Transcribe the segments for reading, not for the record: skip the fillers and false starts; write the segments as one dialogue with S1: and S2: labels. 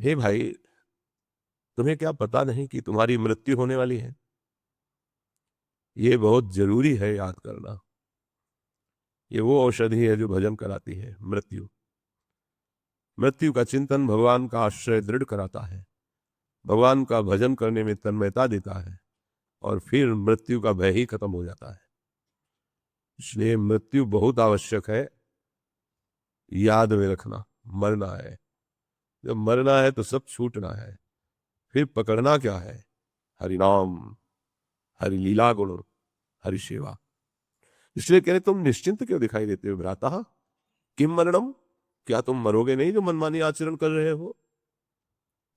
S1: हे भाई, तुम्हें क्या पता नहीं कि तुम्हारी मृत्यु होने वाली है? ये बहुत जरूरी है याद करना। ये वो औषधि है जो भजन कराती है। मृत्यु मृत्यु का चिंतन भगवान का आश्रय दृढ़ कराता है, भगवान का भजन करने में तन्मयता देता है, और फिर मृत्यु का भय ही खत्म हो जाता है। इसलिए मृत्यु बहुत आवश्यक है। याद में रखना, मरना है। जब मरना है तो सब छूटना है। फिर पकड़ना क्या है? हरि नाम, हरि लीला गुण, हरि सेवा। इसलिए कह रहे तुम निश्चिंत क्यों दिखाई देते हो भ्राता? किम मरणम, क्या तुम मरोगे नहीं जो मनमानी आचरण कर रहे हो?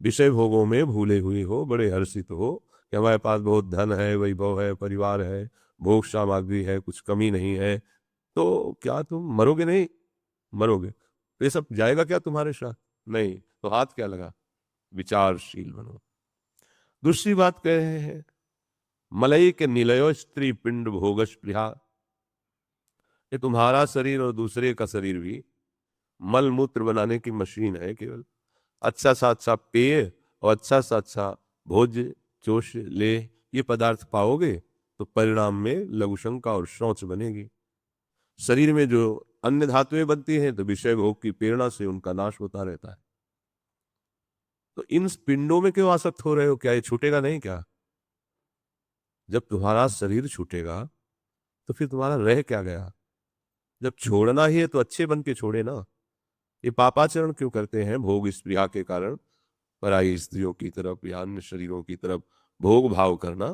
S1: विषय भोगों में भूले हुए हो, बड़े हर्षित हो कि हमारे पास बहुत धन है, वैभव है, परिवार है, भोग सामग्री है, कुछ कमी नहीं है। तो क्या तुम मरोगे नहीं? मरोगे तो ये सब जाएगा क्या तुम्हारे साथ? नहीं तो हाथ क्या लगा? विचारशील बनो। दूसरी बात कह रहे हैं, मलई के निलयो स्त्री पिंड भोगश प्रिया। ये तुम्हारा शरीर और दूसरे का शरीर भी मल मूत्र बनाने की मशीन है केवल। अच्छा सा अच्छा पेय और अच्छा सा अच्छा भोज चोष ले, ये पदार्थ पाओगे तो परिणाम में लघुशंका और शौच बनेगी। शरीर में जो अन्य धातुएं बनती हैं तो विषय भोग की प्रेरणा से उनका नाश होता रहता है। तो इन पिंडों में क्यों आसक्त हो रहे हो? क्या ये छूटेगा नहीं क्या? जब तुम्हारा शरीर छूटेगा तो फिर तुम्हारा रह क्या गया? जब छोड़ना ही है तो अच्छे बन के छोड़े ना। ये पापाचरण क्यों करते हैं? भोग स्पृहा के कारण पराई स्त्रियों की तरफ या अन्य शरीरों की तरफ भोग भाव करना।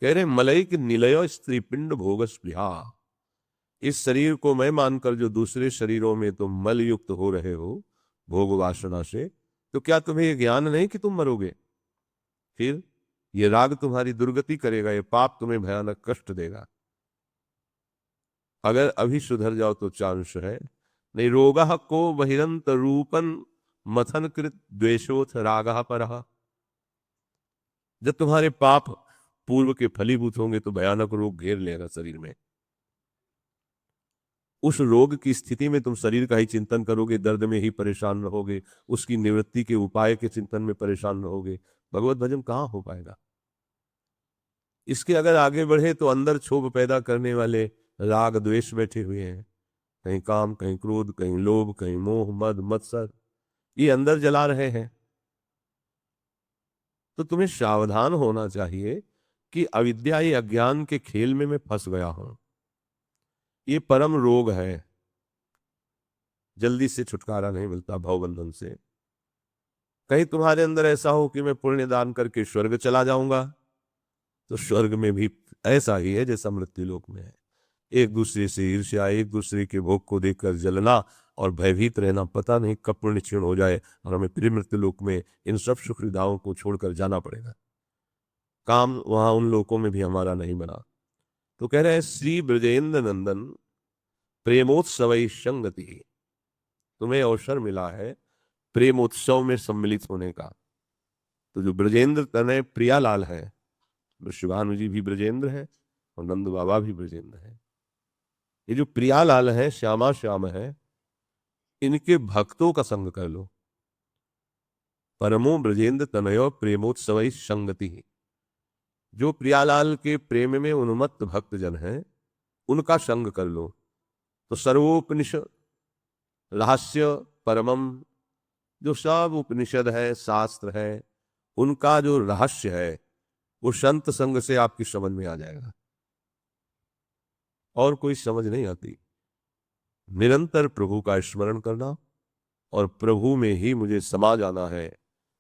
S1: कह रहे मलई की निलय स्त्री पिंड भोग स्पृहा। इस शरीर को मैं मानकर जो दूसरे शरीरों में तुम मल युक्त हो रहे हो भोग वासना से, तो क्या तुम्हें ये ज्ञान नहीं कि तुम मरोगे? फिर ये राग तुम्हारी दुर्गति करेगा, ये पाप तुम्हें भयानक कष्ट देगा। अगर अभी सुधर जाओ तो चांस है, नहीं रोगा को बहिरंत रूपन मथन कृत द्वेषोथ रागा पर। जब तुम्हारे पाप पूर्व के फलीभूत होंगे तो भयानक रोग घेर लेगा शरीर में। उस रोग की स्थिति में तुम शरीर का ही चिंतन करोगे, दर्द में ही परेशान रहोगे, उसकी निवृत्ति के उपाय के चिंतन में परेशान रहोगे, भगवत भजन कहाँ हो पाएगा? इसके अगर आगे बढ़े तो अंदर क्षोभ पैदा करने वाले राग द्वेष बैठे हुए हैं। कहीं काम, कहीं क्रोध, कहीं लोभ, कहीं मोह, मद मत्सर, ये अंदर जला रहे हैं। तो तुम्हें सावधान होना चाहिए कि अविद्या ये अज्ञान के खेल में मैं फंस गया हूं। ये परम रोग है, जल्दी से छुटकारा नहीं मिलता भवबंधन से। कहीं तुम्हारे अंदर ऐसा हो कि मैं पुण्य दान करके स्वर्ग चला जाऊंगा, तो स्वर्ग में भी ऐसा ही है जैसा मृत्यु लोक में है। एक दूसरे से ईर्ष्या, एक दूसरे के भोग को देखकर जलना और भयभीत रहना, पता नहीं कब पुण्य क्षीण हो जाए और हमें फिर मृत्यु लोक में इन सब सुख सुविधाओं को छोड़कर जाना पड़ेगा। काम वहां उन लोकों में भी हमारा नहीं बना। तो कह रहे हैं श्री ब्रजेंद्र नंदन प्रेमोत्सव संगति। तुम्हें अवसर मिला है प्रेमोत्सव में सम्मिलित होने का। तो जो ब्रजेंद्र तनय प्रियालाल है, वृषभानु जी भी ब्रजेंद्र है और नंद बाबा भी ब्रजेंद्र है। ये जो प्रियालाल है, श्यामा श्याम है, इनके भक्तों का संग कर लो। परमो ब्रजेंद्र तनयो प्रेमोत्सव संगति। जो प्रियालाल के प्रेम में उन्मत्त भक्त जन हैं, उनका संग कर लो तो सर्वोपनिषद रहस्य परमम, जो सब उपनिषद है, शास्त्र है, उनका जो रहस्य है वो संत संग से आपकी समझ में आ जाएगा। और कोई समझ नहीं आती। निरंतर प्रभु का स्मरण करना और प्रभु में ही मुझे समा जाना है,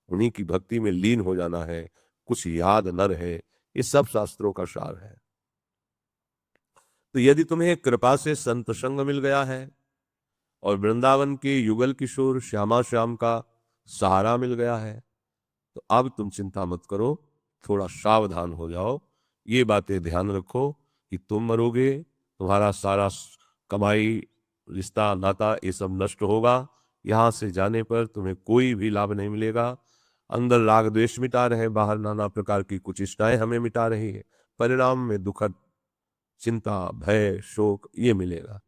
S1: उन्हीं की भक्ति में लीन हो जाना है, कुछ याद न रहे, ये सब शास्त्रों का सार है। तो यदि तुम्हें कृपा से संत संग मिल गया है और वृंदावन के युगल किशोर श्यामा श्याम का सहारा मिल गया है, तो अब तुम चिंता मत करो, थोड़ा सावधान हो जाओ। ये बातें ध्यान रखो कि तुम मरोगे, तुम्हारा सारा कमाई, रिश्ता, नाता, ये सब नष्ट होगा। यहां से जाने पर तुम्हें कोई भी लाभ नहीं मिलेगा। अंदर राग द्वेष मिटा रहे, बाहर नाना प्रकार की कुचिष्टाएं हमें मिटा रही है। परिणाम में दुखद चिंता, भय, शोक ये मिलेगा।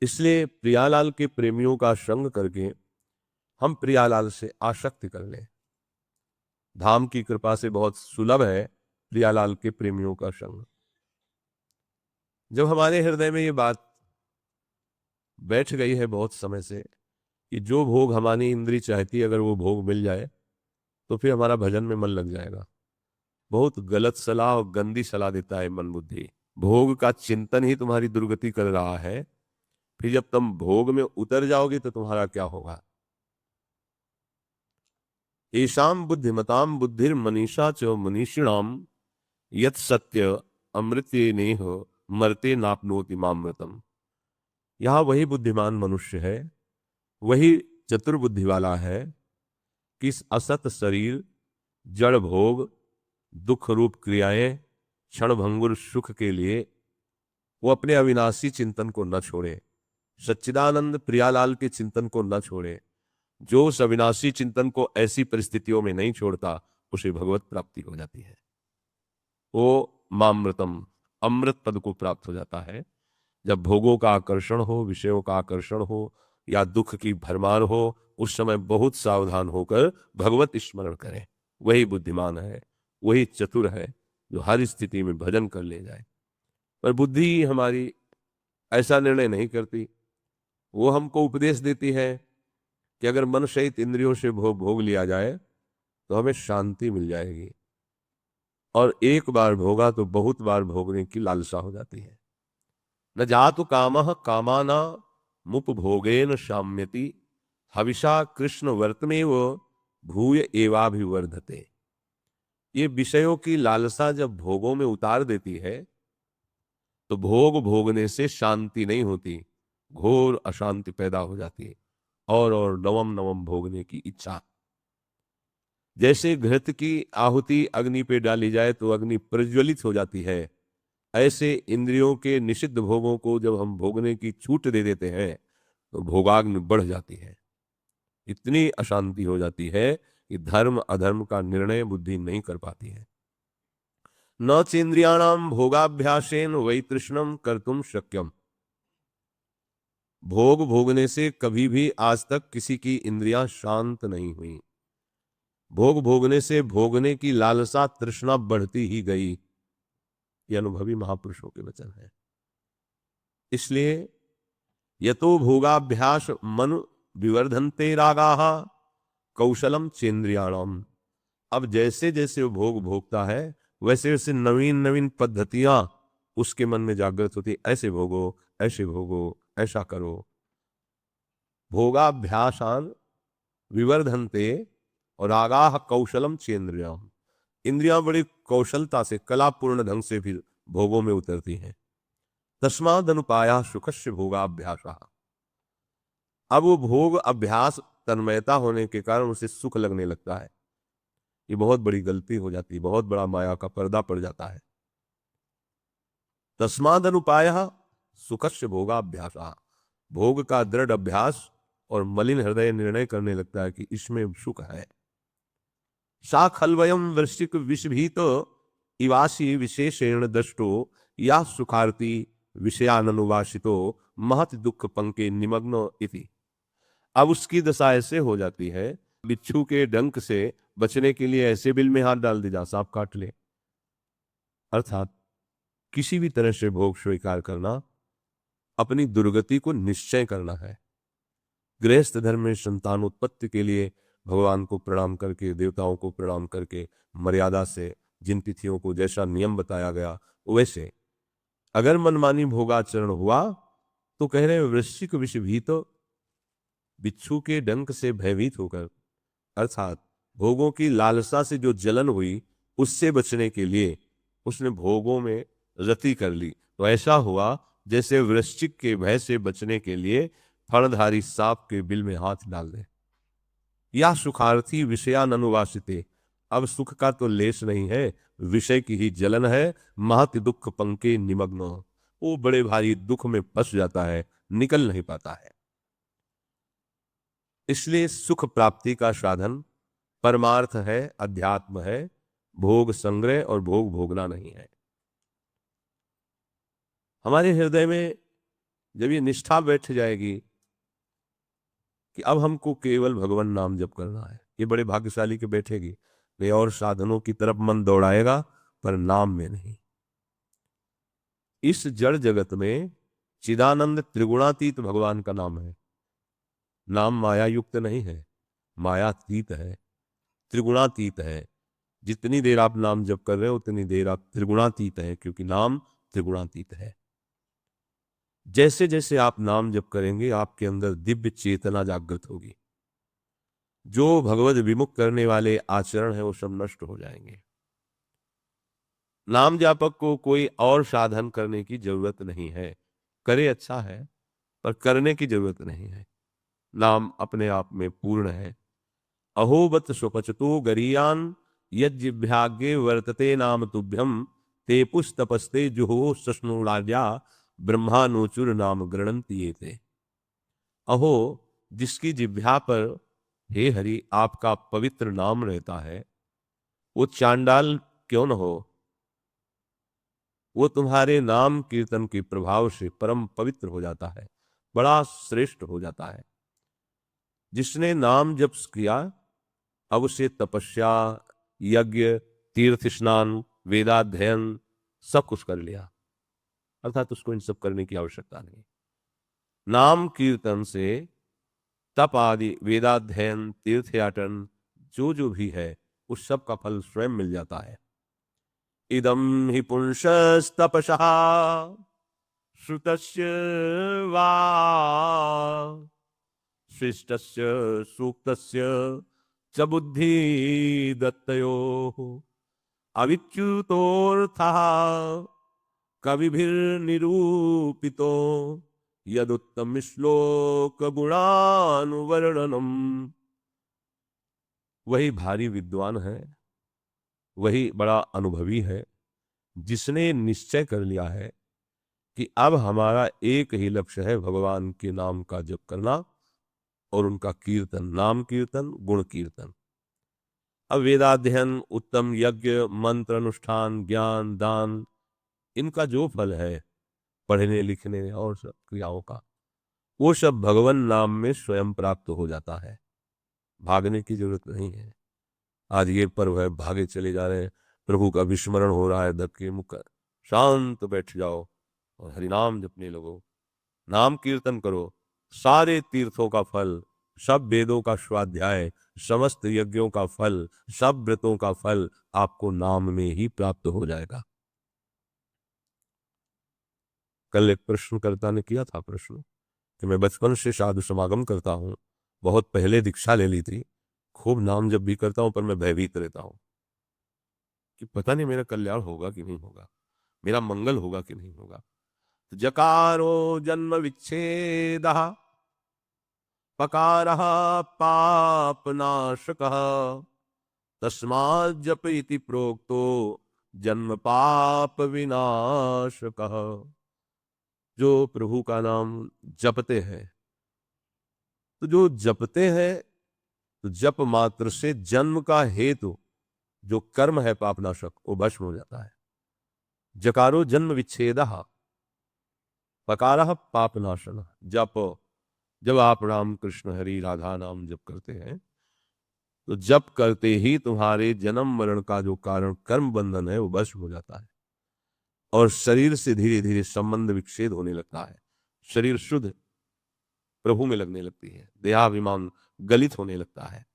S1: इसलिए प्रियालाल के प्रेमियों का संग करके हम प्रियालाल से आसक्ति कर लें। धाम की कृपा से बहुत सुलभ है प्रियालाल के प्रेमियों का संग। जब हमारे हृदय में ये बात बैठ गई है बहुत समय से कि जो भोग हमारी इंद्री चाहती है अगर वो भोग मिल जाए तो फिर हमारा भजन में मन लग जाएगा। बहुत गलत सलाह और गंदी सलाह देता है मन बुद्धि। भोग का चिंतन ही तुम्हारी दुर्गति कर रहा है, फिर जब तुम भोग में उतर जाओगे तो तुम्हारा क्या होगा। येषाम बुद्धिमताम बुद्धिर मनीषा च मनीषिणाम यत सत्य अमृते नेह मरते नापनोति मामृतम। यहां वही बुद्धिमान मनुष्य है, वही चतुर्बुद्धि वाला है कि इस असत शरीर, जड़ भोग, दुख रूप क्रियाएं, क्षणभंगुर सुख के लिए वो अपने अविनाशी चिंतन को न छोड़े, सच्चिदानंद प्रियालाल के चिंतन को न छोड़े। जो उस अविनाशी चिंतन को ऐसी परिस्थितियों में नहीं छोड़ता उसे भगवत प्राप्ति हो जाती है। वो मामृतम, अमृत पद को प्राप्त हो जाता है। जब भोगों का आकर्षण हो, विषयों का आकर्षण हो या दुख की भरमार हो, उस समय बहुत सावधान होकर भगवत स्मरण करें। वही बुद्धिमान है, वही चतुर है जो हर स्थिति में भजन कर ले जाए। पर बुद्धि हमारी ऐसा निर्णय नहीं करती। वो हमको उपदेश देती है कि अगर मन सहित इंद्रियों से भोग लिया जाए तो हमें शांति मिल जाएगी, और एक बार भोगा तो बहुत बार भोगने की लालसा हो जाती है। न जातु कामः कामाना मुपभोगेन शाम्यति हविषा कृष्ण वर्तमेव भूय एवाभिवर्धते। ये विषयों की लालसा जब भोगों में उतार देती है तो भोग भोगने से शांति नहीं होती, घोर अशांति पैदा हो जाती है और नवम नवम भोगने की इच्छा। जैसे घृत की आहुति अग्नि पे डाली जाए तो अग्नि प्रज्वलित हो जाती है, ऐसे इंद्रियों के निषिद्ध भोगों को जब हम भोगने की छूट दे देते हैं तो भोगाग्नि बढ़ जाती है। इतनी अशांति हो जाती है कि धर्म अधर्म का निर्णय बुद्धि नहीं कर पाती है। न चेन्द्रियाणाम भोगाभ्यासेन वै तृष्णम कर्तुम शक्यम। भोग भोगने से कभी भी आज तक किसी की इंद्रियां शांत नहीं हुई। भोग भोगने से भोगने की लालसा तृष्णा बढ़ती ही गई। ये अनुभवी महापुरुषों के वचन है। इसलिए यतो भोगाभ्यास मन विवर्धनते रागाः कौशलम चेन्द्रियाणाम। अब जैसे जैसे वो भोग भोगता है वैसे वैसे नवीन नवीन पद्धतियां उसके मन में जागृत होती। ऐसे भोगो, ऐसे भोगो, ऐसा करो। भोगाभ्यासान विवर्धनते और रागाः कौशलम चेन्द्रियाम। इंद्रियां बड़ी कौशलता से, कलापूर्ण ढंग से फिर भोगों में उतरती हैं। तस्माद् अनुपाया सुखस्य भोगाभ्यासः। अब वो भोग अभ्यास तन्मयता होने के कारण उसे सुख लगने लगता है। ये बहुत बड़ी गलती हो जाती है, बहुत बड़ा माया का पर्दा पड़ जाता है। तस्माद् अनुपायः सुखस्य भोगाभ्यासः। भोग का दृढ़ अभ्यास और मलिन हृदय निर्णय करने लगता है कि इसमें सुख है। सा खल्वयम वृश्चिक विषभीत इवासी विशेषेण दृष्टो या सुखार्थी विषयानुवासितो महत दुख पंके निमग्न इति। अब उसकी दशा ऐसे हो जाती है, बिच्छू के डंक से बचने के लिए ऐसे बिल में हाथ डाल दे जा सांप काट ले। अर्थात किसी भी तरह से भोग स्वीकार करना अपनी दुर्गति को निश्चय करना है। गृहस्थ धर्म में संतानोत्पत्ति के लिए भगवान को प्रणाम करके, देवताओं को प्रणाम करके, मर्यादा से जिन तिथियों को जैसा नियम बताया गया वैसे अगर मनमानी भोगाचरण हुआ तो कह रहे वृश्चिक विषभीत, बिच्छू के डंक से भयभीत होकर, अर्थात भोगों की लालसा से जो जलन हुई उससे बचने के लिए उसने भोगों में रति कर ली। तो ऐसा हुआ जैसे वृश्चिक के भय से बचने के लिए फणधारी सांप के बिल में हाथ डाल दे। या सुखार्थी विषयानुवासिते। अब सुख का तो लेश नहीं है, विषय की ही जलन है। महत दुख पंके निमग्न, वो बड़े भारी दुख में फंस जाता है, निकल नहीं पाता है। इसलिए सुख प्राप्ति का साधन परमार्थ है, अध्यात्म है, भोग संग्रह और भोग भोगना नहीं है। हमारे हृदय में जब ये निष्ठा बैठ जाएगी कि अब हमको केवल भगवान नाम जप करना है। ये बड़े भाग्यशाली के बैठेगी, वे और साधनों की तरफ मन दौड़ाएगा पर नाम में नहीं। इस जड़ जगत में चिदानंद त्रिगुणातीत भगवान का नाम है। नाम माया युक्त नहीं है, मायातीत है, त्रिगुणातीत है। जितनी देर आप नाम जप कर रहे हो उतनी देर आप त्रिगुणातीत है, क्योंकि नाम त्रिगुणातीत है। जैसे जैसे आप नाम जप करेंगे आपके अंदर दिव्य चेतना जागृत होगी। जो भगवत विमुख करने वाले आचरण है वो सब नष्ट हो जाएंगे। नाम जापक को कोई और साधन करने की जरूरत नहीं है। करे अच्छा है, पर करने की जरूरत नहीं है। नाम अपने आप में पूर्ण है। अहोबत स्वपचतो गरीयान यज्ञाग्ये वर्तते नाम तुभ्यम ते पुस्तपस्ते जुहो सस्नुराजा ब्रह्मानुचुर नाम गृणंति एते। अहो, जिसकी जिह्वा पर हे हरि आपका पवित्र नाम रहता है, वो चांडाल क्यों न हो, वो तुम्हारे नाम कीर्तन के प्रभाव से परम पवित्र हो जाता है, बड़ा श्रेष्ठ हो जाता है। जिसने नाम जप किया अब उसे तपस्या, यज्ञ, तीर्थ स्नान, वेदाध्ययन सब कुछ कर लिया, अर्थात उसको इन सब करने की आवश्यकता नहीं। नाम कीर्तन से तप आदि, वेदाध्ययन, तीर्थयाटन जो जो भी है उस सब का फल स्वयं मिल जाता है। इदम हि पुंसस्तपसः श्रुतस्य वा शिष्टस्य सूक्तस्य च बुद्धि दत्तयोः अविच्युतोऽर्थः कविभिर्निरूपितो यदुत्तम श्लोक गुणानुवर्णनम। वही भारी विद्वान है, वही बड़ा अनुभवी है, जिसने निश्चय कर लिया है कि अब हमारा एक ही लक्ष्य है भगवान के नाम का जप करना और उनका कीर्तन, नाम कीर्तन, गुण कीर्तन। अब वेदाध्ययन, उत्तम यज्ञ, मंत्र अनुष्ठान, ज्ञान, दान, इनका जो फल है पढ़ने लिखने और सब क्रियाओं का, वो सब भगवान नाम में स्वयं प्राप्त हो जाता है। भागने की जरूरत नहीं है। आज ये पर्व है, भागे चले जा रहे हैं, प्रभु का विस्मरण हो रहा है, धक्के मुक्का, शांत बैठ जाओ और हरिनाम जपने लगो, नाम कीर्तन करो। सारे तीर्थों का फल, सब वेदों का स्वाध्याय, समस्त यज्ञों का फल, सब व्रतों का फल आपको नाम में ही प्राप्त हो जाएगा। कल एक प्रश्नकर्ता ने किया था प्रश्न कि मैं बचपन से साधु समागम करता हूँ, बहुत पहले दीक्षा ले ली थी, खूब नाम जप भी करता हूँ, पर मैं भयभीत रहता हूँ कि पता नहीं मेरा कल्याण होगा कि नहीं होगा, मेरा मंगल होगा कि नहीं होगा। तो जकारो जन्म विच्छेदः पकारः पापनाशकः तस्मात् जप इति प्रोक्तो जन्म पाप विनाशकः। जो प्रभु का नाम जपते हैं, तो जो जपते हैं तो जप मात्र से जन्म का हेतु जो कर्म है पापनाशक वो भस्म हो जाता है। जकारो जन्म विच्छेदः पकारः पापनाशन। जप, जब आप राम कृष्ण हरि राधा नाम जप करते हैं तो जप करते ही तुम्हारे जन्म मरण का जो कारण कर्म बंधन है वो भस्म हो जाता है और शरीर से धीरे धीरे संबंध विच्छेद होने लगता है। शरीर शुद्ध प्रभु में लगने लगती है, देहाभिमान गलित होने लगता है।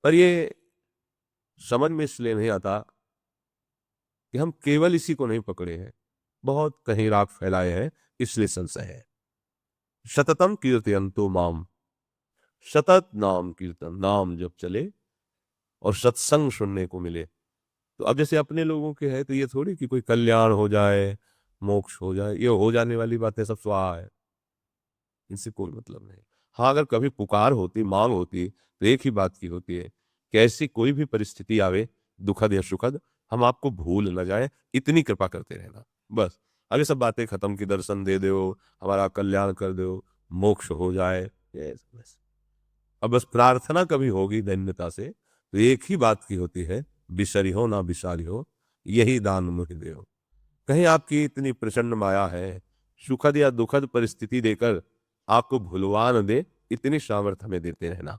S1: पर ये समझ में इसलिए नहीं आता कि हम केवल इसी को नहीं पकड़े हैं, बहुत कहीं राग फैलाए हैं, इसलिए संशय है। सततम कीर्तयन्तो माम, सतत नाम कीर्तन, नाम जब चले और सत्संग सुनने को मिले। तो अब जैसे अपने लोगों के है तो ये थोड़ी कि कोई कल्याण हो जाए, मोक्ष हो जाए, ये हो जाने वाली बातें सब स्वाहा है, इनसे कोई मतलब नहीं। हाँ, अगर कभी पुकार होती, मांग होती, तो एक ही बात की होती है कि ऐसी कोई भी परिस्थिति आवे, दुखद या सुखद, हम आपको भूल न जाए, इतनी कृपा करते रहना बस। अब ये सब बातें खत्म की, दर्शन दे दो, हमारा कल्याण कर दो, मोक्ष हो जाए, ये बस। अब बस प्रार्थना कभी होगी दैन्यता से तो एक ही बात की होती है, बिसरी हो ना बिसारी हो, यही दान मुहि देओ। कहीं आपकी इतनी प्रचंड माया है, सुखद या दुखद परिस्थिति देकर आपको भुलवा न दे, इतनी सामर्थ्य हमें देते रहना।